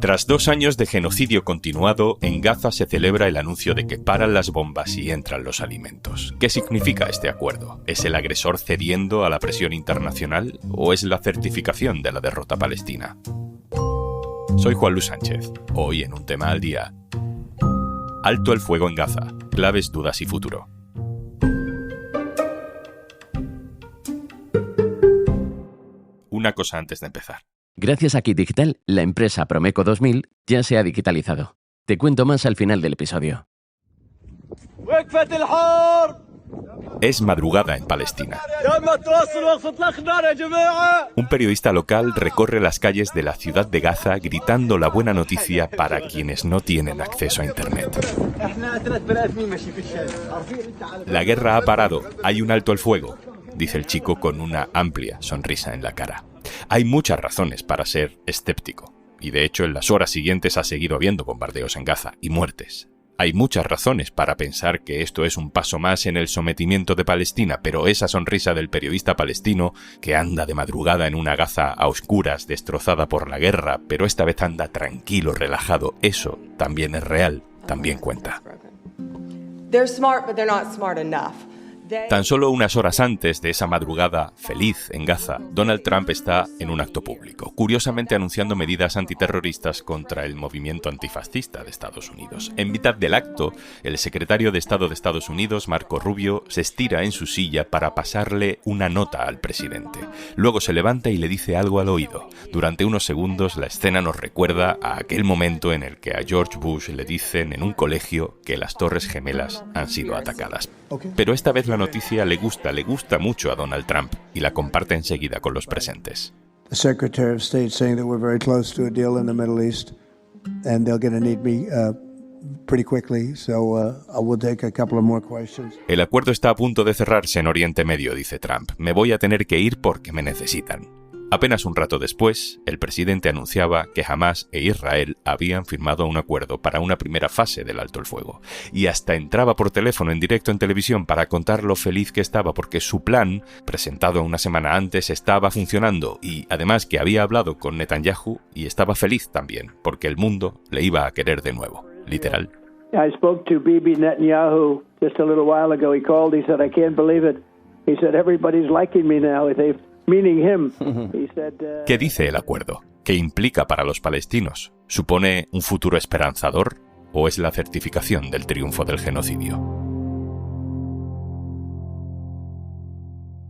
Tras 2 años de genocidio continuado, en Gaza se celebra el anuncio de que paran las bombas y entran los alimentos. ¿Qué significa este acuerdo? ¿Es el agresor cediendo a la presión internacional o es la certificación de la derrota palestina? Soy Juan Luis Sánchez. Hoy en Un Tema al Día. Alto el fuego en Gaza. Claves, dudas y futuro. Una cosa antes de empezar. Gracias a Kit Digital, la empresa Promeco 2000 ya se ha digitalizado. Te cuento más al final del episodio. Es madrugada en Palestina. Un periodista local recorre las calles de la ciudad de Gaza gritando la buena noticia para quienes no tienen acceso a Internet. La guerra ha parado, hay un alto el fuego, dice el chico con una amplia sonrisa en la cara. Hay muchas razones para ser escéptico, y de hecho en las horas siguientes ha seguido habiendo bombardeos en Gaza y muertes. Hay muchas razones para pensar que esto es un paso más en el sometimiento de Palestina, pero esa sonrisa del periodista palestino, que anda de madrugada en una Gaza a oscuras, destrozada por la guerra, pero esta vez anda tranquilo, relajado, eso también es real, también cuenta. They're smart, but they're not smart enough. Tan solo unas horas antes de esa madrugada feliz en Gaza, Donald Trump está en un acto público, curiosamente anunciando medidas antiterroristas contra el movimiento antifascista de Estados Unidos. En mitad del acto, el secretario de Estado de Estados Unidos, Marco Rubio, se estira en su silla para pasarle una nota al presidente. Luego se levanta y le dice algo al oído. Durante unos segundos, la escena nos recuerda a aquel momento en el que a George Bush le dicen en un colegio que las Torres Gemelas han sido atacadas. Pero esta vez la noticia le gusta mucho a Donald Trump y la comparte enseguida con los presentes. The Secretary of State saying that we're very close to a deal in the Middle East and they're going to need me pretty quickly, so I will take a couple of more questions. El acuerdo está a punto de cerrarse en Oriente Medio, dice Trump. Me voy a tener que ir porque me necesitan. Apenas un rato después, el presidente anunciaba que Hamás e Israel habían firmado un acuerdo para una primera fase del alto el fuego. Y hasta entraba por teléfono en directo en televisión para contar lo feliz que estaba porque su plan, presentado una semana antes, estaba funcionando y además que había hablado con Netanyahu y estaba feliz también porque el mundo le iba a querer de nuevo, literal. I spoke to Bibi Netanyahu just a little while ago. He called, he said, I can't believe it. He said, everybody's liking me now. Meaning him. He said, ¿Qué dice el acuerdo? ¿Qué implica para los palestinos? ¿Supone un futuro esperanzador o es la certificación del triunfo del genocidio?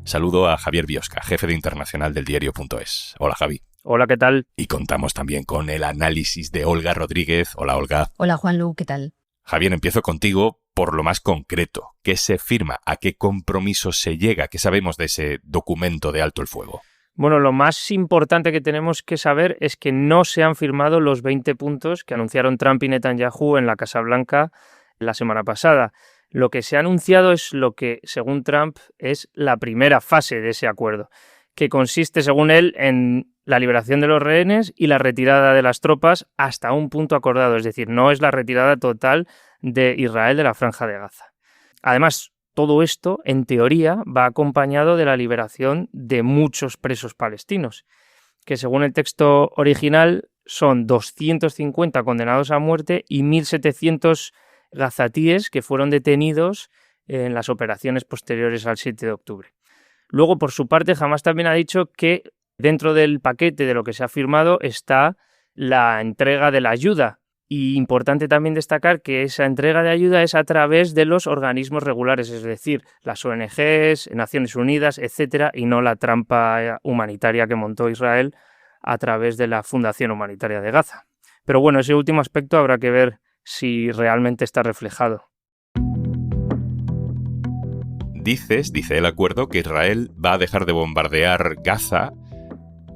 Saludo a Javier Biosca, jefe de internacional del diario.es. Hola, Javi. Hola, ¿qué tal? Y contamos también con el análisis de Olga Rodríguez. Hola, Olga. Hola, Juanlu, ¿qué tal? Javier, empiezo contigo por lo más concreto. ¿Qué se firma? ¿A qué compromiso se llega? ¿Qué sabemos de ese documento de alto el fuego? Bueno, lo más importante que tenemos que saber es que no se han firmado los 20 puntos que anunciaron Trump y Netanyahu en la Casa Blanca la semana pasada. Lo que se ha anunciado es lo que, según Trump, es la primera fase de ese acuerdo, que consiste, según él, en la liberación de los rehenes y la retirada de las tropas hasta un punto acordado, es decir, no es la retirada total de Israel de la Franja de Gaza. Además, todo esto, en teoría, va acompañado de la liberación de muchos presos palestinos, que según el texto original son 250 condenados a muerte y 1.700 gazatíes que fueron detenidos en las operaciones posteriores al 7 de octubre. Luego, por su parte, Hamás también ha dicho que dentro del paquete de lo que se ha firmado está la entrega de la ayuda. Y importante también destacar que esa entrega de ayuda es a través de los organismos regulares, es decir, las ONGs, Naciones Unidas, etcétera, y no la trampa humanitaria que montó Israel a través de la Fundación Humanitaria de Gaza. Pero bueno, ese último aspecto habrá que ver si realmente está reflejado. Dice el acuerdo que Israel va a dejar de bombardear Gaza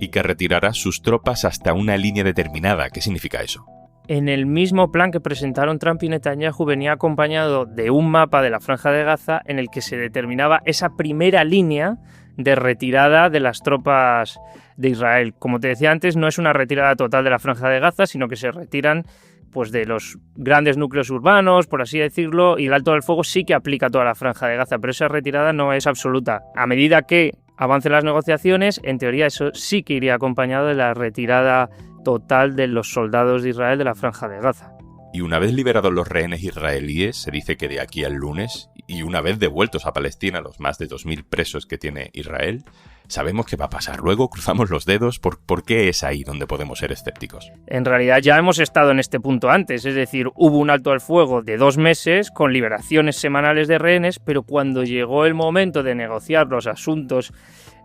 y que retirará sus tropas hasta una línea determinada. ¿Qué significa eso? En el mismo plan que presentaron Trump y Netanyahu venía acompañado de un mapa de la Franja de Gaza en el que se determinaba esa primera línea de retirada de las tropas de Israel. Como te decía antes, no es una retirada total de la Franja de Gaza, sino que se retiran pues de los grandes núcleos urbanos, por así decirlo, y el alto del fuego sí que aplica a toda la Franja de Gaza, pero esa retirada no es absoluta. A medida que avancen las negociaciones, en teoría eso sí que iría acompañado de la retirada total de los soldados de Israel de la Franja de Gaza. Y una vez liberados los rehenes israelíes, se dice que de aquí al lunes, y una vez devueltos a Palestina los más de 2.000 presos que tiene Israel, sabemos qué va a pasar. Luego cruzamos los dedos. ¿Por qué es ahí donde podemos ser escépticos? En realidad ya hemos estado en este punto antes, es decir, hubo un alto al fuego de 2 meses con liberaciones semanales de rehenes, pero cuando llegó el momento de negociar los asuntos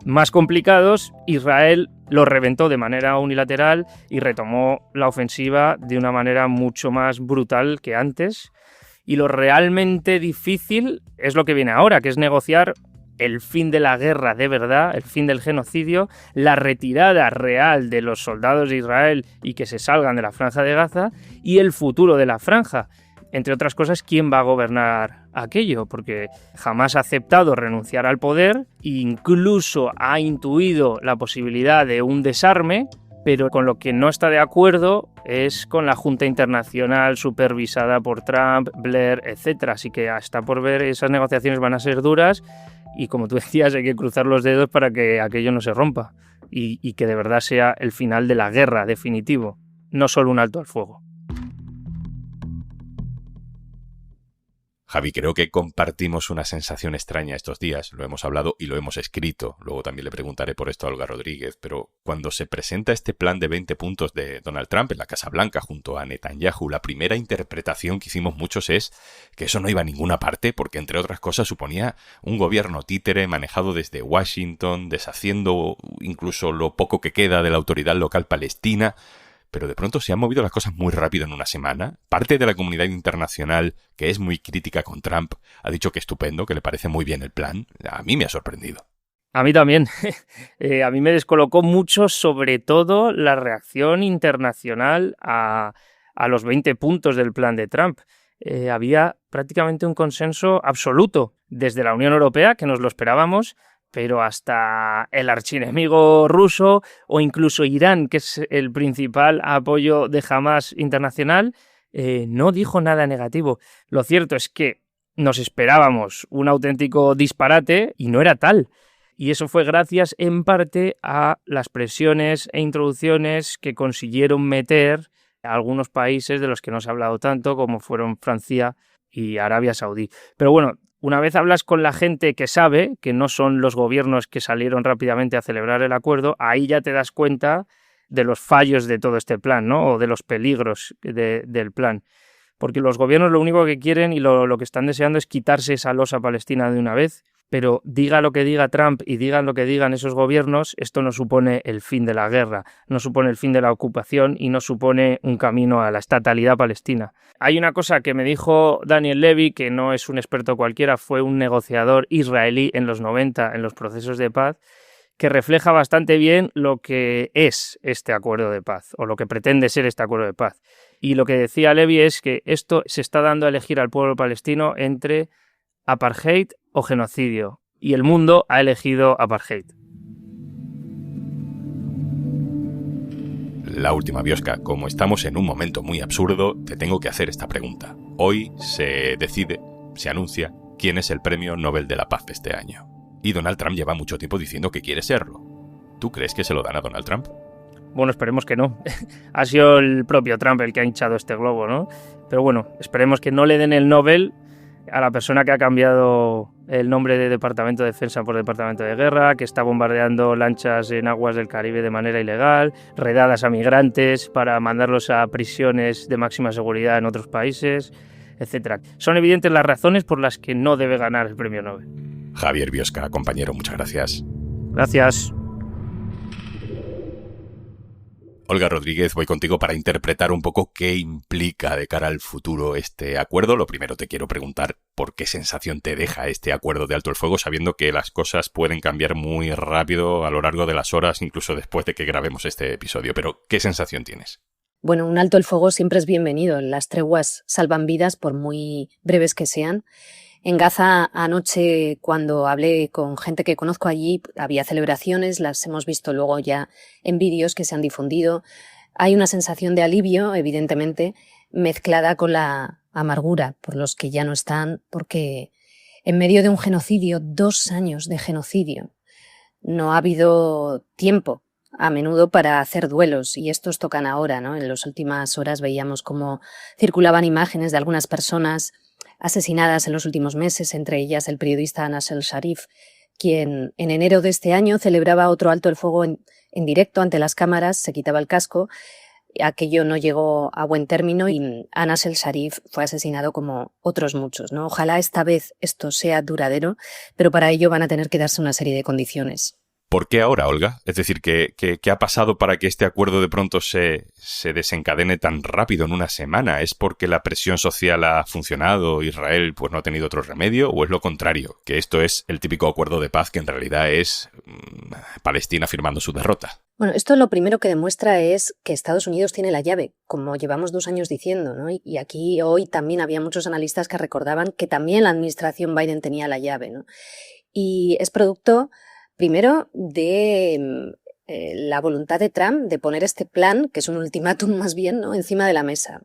más complicados, Israel lo reventó de manera unilateral y retomó la ofensiva de una manera mucho más brutal que antes. Y lo realmente difícil es lo que viene ahora, que es negociar el fin de la guerra de verdad, el fin del genocidio, la retirada real de los soldados de Israel y que se salgan de la Franja de Gaza y el futuro de la franja. Entre otras cosas, ¿quién va a gobernar aquello? Porque jamás ha aceptado renunciar al poder, incluso ha intuido la posibilidad de un desarme, pero con lo que no está de acuerdo es con la Junta Internacional supervisada por Trump, Blair, etc. Así que hasta por ver, esas negociaciones van a ser duras y, como tú decías, hay que cruzar los dedos para que aquello no se rompa y que de verdad sea el final de la guerra definitivo, no solo un alto al fuego. Javi, creo que compartimos una sensación extraña estos días, lo hemos hablado y lo hemos escrito, luego también le preguntaré por esto a Olga Rodríguez, pero cuando se presenta este plan de 20 puntos de Donald Trump en la Casa Blanca junto a Netanyahu, la primera interpretación que hicimos muchos es que eso no iba a ninguna parte porque, entre otras cosas, suponía un gobierno títere manejado desde Washington, deshaciendo incluso lo poco que queda de la autoridad local palestina. Pero de pronto se han movido las cosas muy rápido en una semana. Parte de la comunidad internacional, que es muy crítica con Trump, ha dicho que estupendo, que le parece muy bien el plan. A mí me ha sorprendido. A mí también. A mí me descolocó mucho, sobre todo, la reacción internacional a los 20 puntos del plan de Trump. Había prácticamente un consenso absoluto desde la Unión Europea, que nos lo esperábamos, pero hasta el archienemigo ruso o incluso Irán, que es el principal apoyo de Hamás internacional, no dijo nada negativo. Lo cierto es que nos esperábamos un auténtico disparate y no era tal. Y eso fue gracias en parte a las presiones e introducciones que consiguieron meter a algunos países de los que no se ha hablado tanto, como fueron Francia y Arabia Saudí. Pero bueno, una vez hablas con la gente que sabe, que no son los gobiernos que salieron rápidamente a celebrar el acuerdo, ahí ya te das cuenta de los fallos de todo este plan, ¿no? O de los peligros del plan. Porque los gobiernos lo único que quieren y lo que están deseando es quitarse esa losa palestina de una vez, pero diga lo que diga Trump y digan lo que digan esos gobiernos, esto no supone el fin de la guerra, no supone el fin de la ocupación y no supone un camino a la estatalidad palestina. Hay una cosa que me dijo Daniel Levy, que no es un experto cualquiera, fue un negociador israelí en los 90 en los procesos de paz, que refleja bastante bien lo que es este acuerdo de paz, o lo que pretende ser este acuerdo de paz. Y lo que decía Levy es que esto se está dando a elegir al pueblo palestino entre apartheid o genocidio, y el mundo ha elegido apartheid. La última, Biosca, como estamos en un momento muy absurdo, te tengo que hacer esta pregunta. Hoy se decide, se anuncia, quién es el Premio Nobel de la Paz de este año. Y Donald Trump lleva mucho tiempo diciendo que quiere serlo. ¿Tú crees que se lo dan a Donald Trump? Bueno, esperemos que no. Ha sido el propio Trump el que ha hinchado este globo, ¿no? Pero bueno, esperemos que no le den el Nobel a la persona que ha cambiado el nombre de Departamento de Defensa por Departamento de Guerra, que está bombardeando lanchas en aguas del Caribe de manera ilegal, redadas a migrantes para mandarlos a prisiones de máxima seguridad en otros países, etc. Son evidentes las razones por las que no debe ganar el premio Nobel. Javier Biosca, compañero, muchas gracias. Gracias. Olga Rodríguez, voy contigo para interpretar un poco qué implica de cara al futuro este acuerdo. Lo primero te quiero preguntar por qué sensación te deja este acuerdo de alto el fuego, sabiendo que las cosas pueden cambiar muy rápido a lo largo de las horas, incluso después de que grabemos este episodio. Pero, ¿qué sensación tienes? Bueno, un alto el fuego siempre es bienvenido. Las treguas salvan vidas, por muy breves que sean. En Gaza anoche, cuando hablé con gente que conozco allí, había celebraciones, las hemos visto luego ya en vídeos que se han difundido. Hay una sensación de alivio, evidentemente, mezclada con la amargura por los que ya no están, porque en medio de un genocidio, 2 años de genocidio, no ha habido tiempo a menudo para hacer duelos, y estos tocan ahora, ¿no? En las últimas horas veíamos cómo circulaban imágenes de algunas personas asesinadas en los últimos meses, entre ellas el periodista Anas el-Sharif, quien en enero de este año celebraba otro alto el fuego en directo ante las cámaras, se quitaba el casco. Aquello no llegó a buen término y Anas el-Sharif fue asesinado como otros muchos, ¿no? Ojalá esta vez esto sea duradero, pero para ello van a tener que darse una serie de condiciones. ¿Por qué ahora, Olga? Es decir, ¿qué ha pasado para que este acuerdo de pronto se desencadene tan rápido en una semana? ¿Es porque la presión social ha funcionado, Israel pues no ha tenido otro remedio? ¿O es lo contrario? Que esto es el típico acuerdo de paz que en realidad es Palestina firmando su derrota. Bueno, esto lo primero que demuestra es que Estados Unidos tiene la llave, como llevamos 2 años diciendo, ¿no? Y aquí hoy también había muchos analistas que recordaban que también la administración Biden tenía la llave, ¿no? Y es producto, primero, de la voluntad de Trump de poner este plan, que es un ultimátum más bien, ¿no?, encima de la mesa.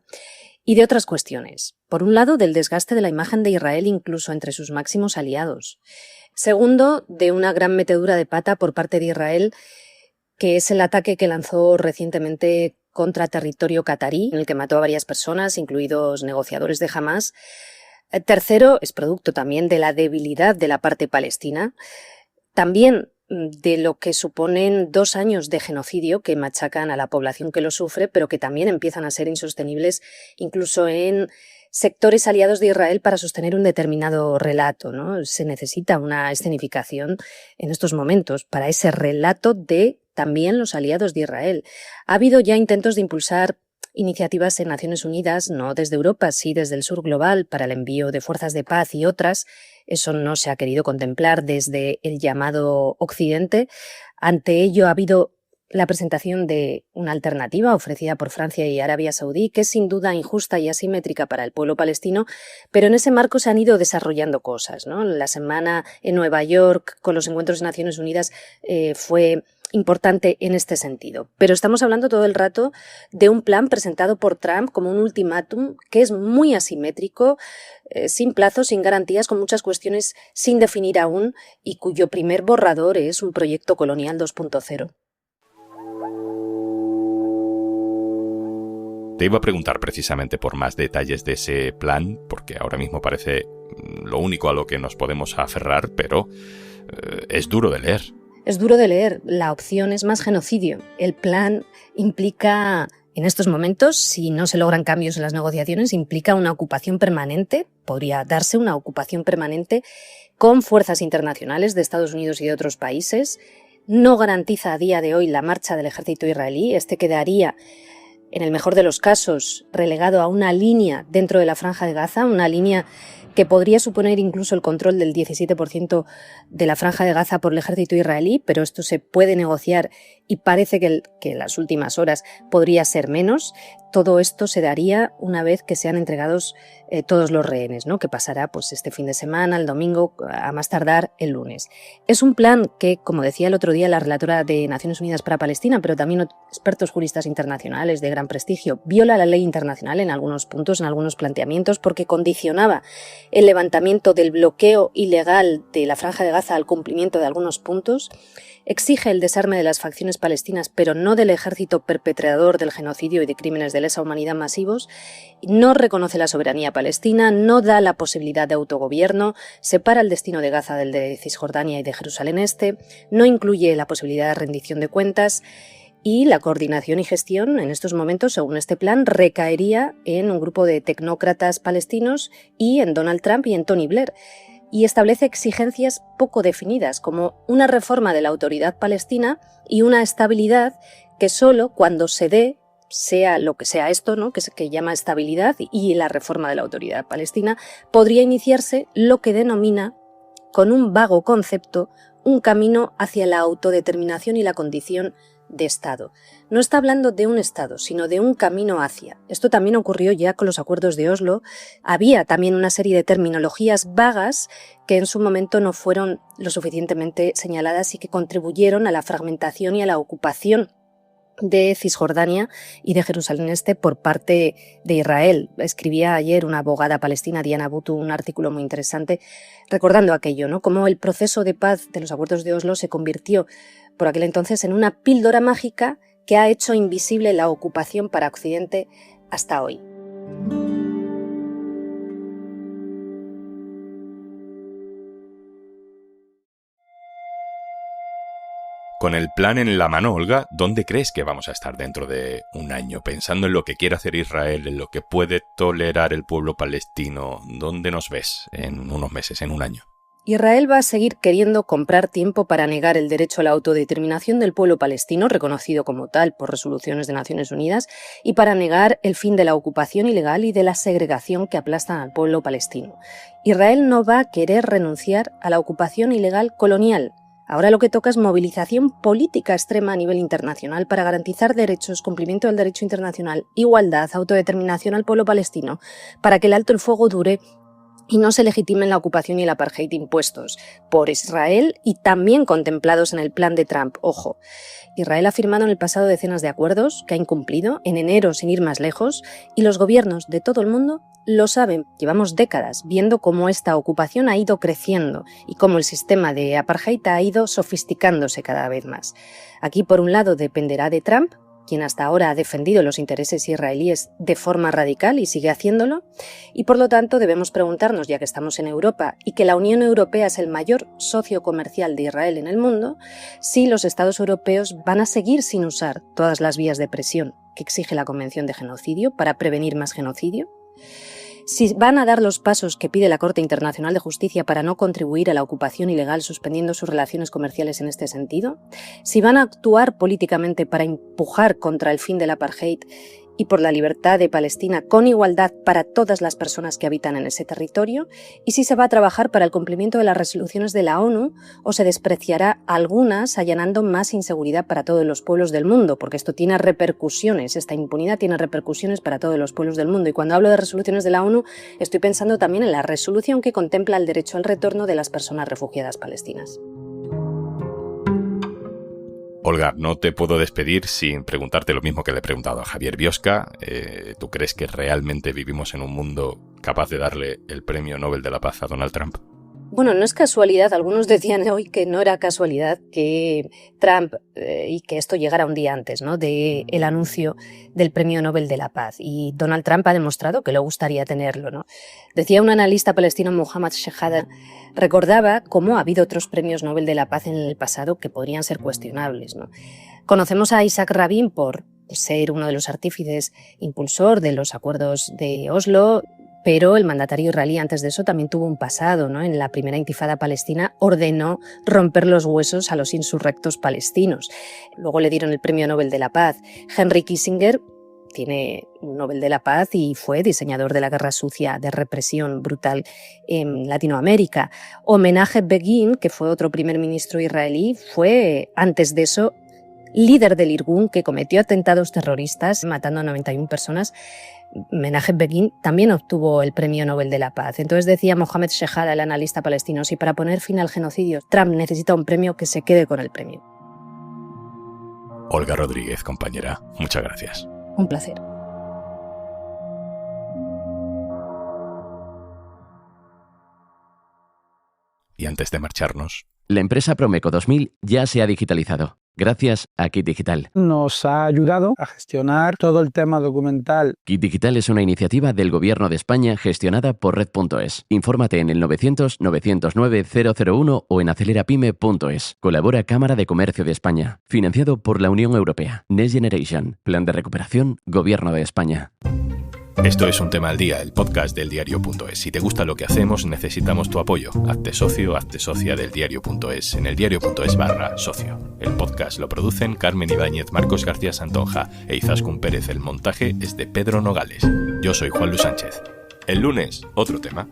Y de otras cuestiones. Por un lado, del desgaste de la imagen de Israel incluso entre sus máximos aliados. Segundo, de una gran metedura de pata por parte de Israel, que es el ataque que lanzó recientemente contra territorio catarí, en el que mató a varias personas, incluidos negociadores de Hamás. Tercero, es producto también de la debilidad de la parte palestina, también de lo que suponen 2 años de genocidio que machacan a la población que lo sufre, pero que también empiezan a ser insostenibles incluso en sectores aliados de Israel para sostener un determinado relato, ¿no? Se necesita una escenificación en estos momentos para ese relato de también los aliados de Israel. Ha habido ya intentos de impulsar iniciativas en Naciones Unidas, no desde Europa, sí desde el sur global, para el envío de fuerzas de paz y otras. Eso no se ha querido contemplar desde el llamado Occidente. Ante ello ha habido la presentación de una alternativa ofrecida por Francia y Arabia Saudí, que es sin duda injusta y asimétrica para el pueblo palestino, pero en ese marco se han ido desarrollando cosas, ¿no? La semana en Nueva York con los encuentros de Naciones Unidas fue importante en este sentido. Pero estamos hablando todo el rato de un plan presentado por Trump como un ultimátum que es muy asimétrico, sin plazos, sin garantías, con muchas cuestiones sin definir aún y cuyo primer borrador es un proyecto colonial 2.0. Te iba a preguntar precisamente por más detalles de ese plan, porque ahora mismo parece lo único a lo que nos podemos aferrar, pero es duro de leer. Es duro de leer. La opción es más genocidio. El plan implica, en estos momentos, si no se logran cambios en las negociaciones, implica una ocupación permanente, podría darse una ocupación permanente con fuerzas internacionales de Estados Unidos y de otros países. No garantiza a día de hoy la marcha del ejército israelí. Este quedaría, en el mejor de los casos, relegado a una línea dentro de la Franja de Gaza, una línea que podría suponer incluso el control del 17% de la Franja de Gaza por el ejército israelí, pero esto se puede negociar y parece que en las últimas horas podría ser menos. Todo esto se daría una vez que sean entregados todos los rehenes, ¿no?, que pasará pues este fin de semana, el domingo, a más tardar el lunes. Es un plan que, como decía el otro día la relatora de Naciones Unidas para Palestina, pero también expertos juristas internacionales de gran prestigio, viola la ley internacional en algunos puntos, en algunos planteamientos, porque condicionaba el levantamiento del bloqueo ilegal de la Franja de Gaza al cumplimiento de algunos puntos, exige el desarme de las facciones palestinas, pero no del ejército perpetrador del genocidio y de crímenes de lesa humanidad masivos, no reconoce la soberanía palestina, no da la posibilidad de autogobierno, separa el destino de Gaza del de Cisjordania y de Jerusalén Este, no incluye la posibilidad de rendición de cuentas, y la coordinación y gestión en estos momentos, según este plan, recaería en un grupo de tecnócratas palestinos y en Donald Trump y en Tony Blair, y establece exigencias poco definidas, como una reforma de la autoridad palestina y una estabilidad que solo cuando se dé, sea lo que sea esto, ¿no?, que llama estabilidad y la reforma de la autoridad palestina, podría iniciarse lo que denomina, con un vago concepto, un camino hacia la autodeterminación y la condición de Estado. No está hablando de un Estado, sino de un camino hacia. Esto también ocurrió ya con los acuerdos de Oslo. Había también una serie de terminologías vagas que en su momento no fueron lo suficientemente señaladas y que contribuyeron a la fragmentación y a la ocupación de Cisjordania y de Jerusalén Este por parte de Israel. Escribía ayer una abogada palestina, Diana Butu, un artículo muy interesante recordando aquello, ¿no?, cómo el proceso de paz de los acuerdos de Oslo se convirtió por aquel entonces en una píldora mágica que ha hecho invisible la ocupación para Occidente hasta hoy. Con el plan en la mano, Olga, ¿dónde crees que vamos a estar dentro de un año? Pensando en lo que quiere hacer Israel, en lo que puede tolerar el pueblo palestino, ¿dónde nos ves en unos meses, en un año? Israel va a seguir queriendo comprar tiempo para negar el derecho a la autodeterminación del pueblo palestino, reconocido como tal por resoluciones de Naciones Unidas, y para negar el fin de la ocupación ilegal y de la segregación que aplastan al pueblo palestino. Israel no va a querer renunciar a la ocupación ilegal colonial. Ahora lo que toca es movilización política extrema a nivel internacional para garantizar derechos, cumplimiento del derecho internacional, igualdad, autodeterminación al pueblo palestino, para que el alto el fuego dure y no se legitimen la ocupación y el apartheid impuestos por Israel y también contemplados en el plan de Trump. Ojo, Israel ha firmado en el pasado decenas de acuerdos que ha incumplido, en enero sin ir más lejos, y los gobiernos de todo el mundo lo saben. Llevamos décadas viendo cómo esta ocupación ha ido creciendo y cómo el sistema de apartheid ha ido sofisticándose cada vez más. Aquí, por un lado, dependerá de Trump, quien hasta ahora ha defendido los intereses israelíes de forma radical y sigue haciéndolo, y por lo tanto debemos preguntarnos, ya que estamos en Europa y que la Unión Europea es el mayor socio comercial de Israel en el mundo, si los Estados europeos van a seguir sin usar todas las vías de presión que exige la Convención de Genocidio para prevenir más genocidio, si van a dar los pasos que pide la Corte Internacional de Justicia para no contribuir a la ocupación ilegal suspendiendo sus relaciones comerciales en este sentido, si van a actuar políticamente para empujar contra el fin del apartheid y por la libertad de Palestina con igualdad para todas las personas que habitan en ese territorio, y si se va a trabajar para el cumplimiento de las resoluciones de la ONU o se despreciará algunas allanando más inseguridad para todos los pueblos del mundo, porque esto tiene repercusiones, esta impunidad tiene repercusiones para todos los pueblos del mundo. Y cuando hablo de resoluciones de la ONU, estoy pensando también en la resolución que contempla el derecho al retorno de las personas refugiadas palestinas. Olga, no te puedo despedir sin preguntarte lo mismo que le he preguntado a Javier Biosca. ¿Tú crees que realmente vivimos en un mundo capaz de darle el Premio Nobel de la Paz a Donald Trump? Bueno, no es casualidad, algunos decían hoy que no era casualidad que Trump y que esto llegara un día antes, ¿no?, del anuncio del Premio Nobel de la Paz. Y Donald Trump ha demostrado que le gustaría tenerlo, ¿no? Decía un analista palestino, Mohammad Shehada, recordaba cómo ha habido otros premios Nobel de la Paz en el pasado que podrían ser cuestionables, ¿no? Conocemos a Isaac Rabin por ser uno de los artífices impulsor de los acuerdos de Oslo, pero el mandatario israelí antes de eso también tuvo un pasado, ¿no? En la primera intifada palestina ordenó romper los huesos a los insurrectos palestinos. Luego le dieron el Premio Nobel de la Paz. Henry Kissinger tiene un Nobel de la Paz y fue diseñador de la guerra sucia de represión brutal en Latinoamérica. O Menachem Begin, que fue otro primer ministro israelí, fue antes de eso líder del Irgun que cometió atentados terroristas matando a 91 personas. Menachem Begin también obtuvo el Premio Nobel de la Paz. Entonces decía Mohamed Shehada, el analista palestino, si para poner fin al genocidio Trump necesita un premio, que se quede con el premio. Olga Rodríguez, compañera, muchas gracias. Un placer. Y antes de marcharnos, la empresa Promeco 2000 ya se ha digitalizado, gracias a Kit Digital. Nos ha ayudado a gestionar todo el tema documental. Kit Digital es una iniciativa del Gobierno de España gestionada por Red.es. Infórmate en el 900-909-001 o en acelerapyme.es. Colabora Cámara de Comercio de España. Financiado por la Unión Europea. Next Generation. Plan de recuperación. Gobierno de España. Esto es Un Tema al Día, el podcast del Diario.es. Si te gusta lo que hacemos, necesitamos tu apoyo. Hazte socio, hazte socia del Diario.es en el Diario.es/socio. El podcast lo producen Carmen Ibáñez, Marcos García Santonja e Izaskun Pérez. El montaje es de Pedro Nogales. Yo soy Juan Luis Sánchez. El lunes, otro tema.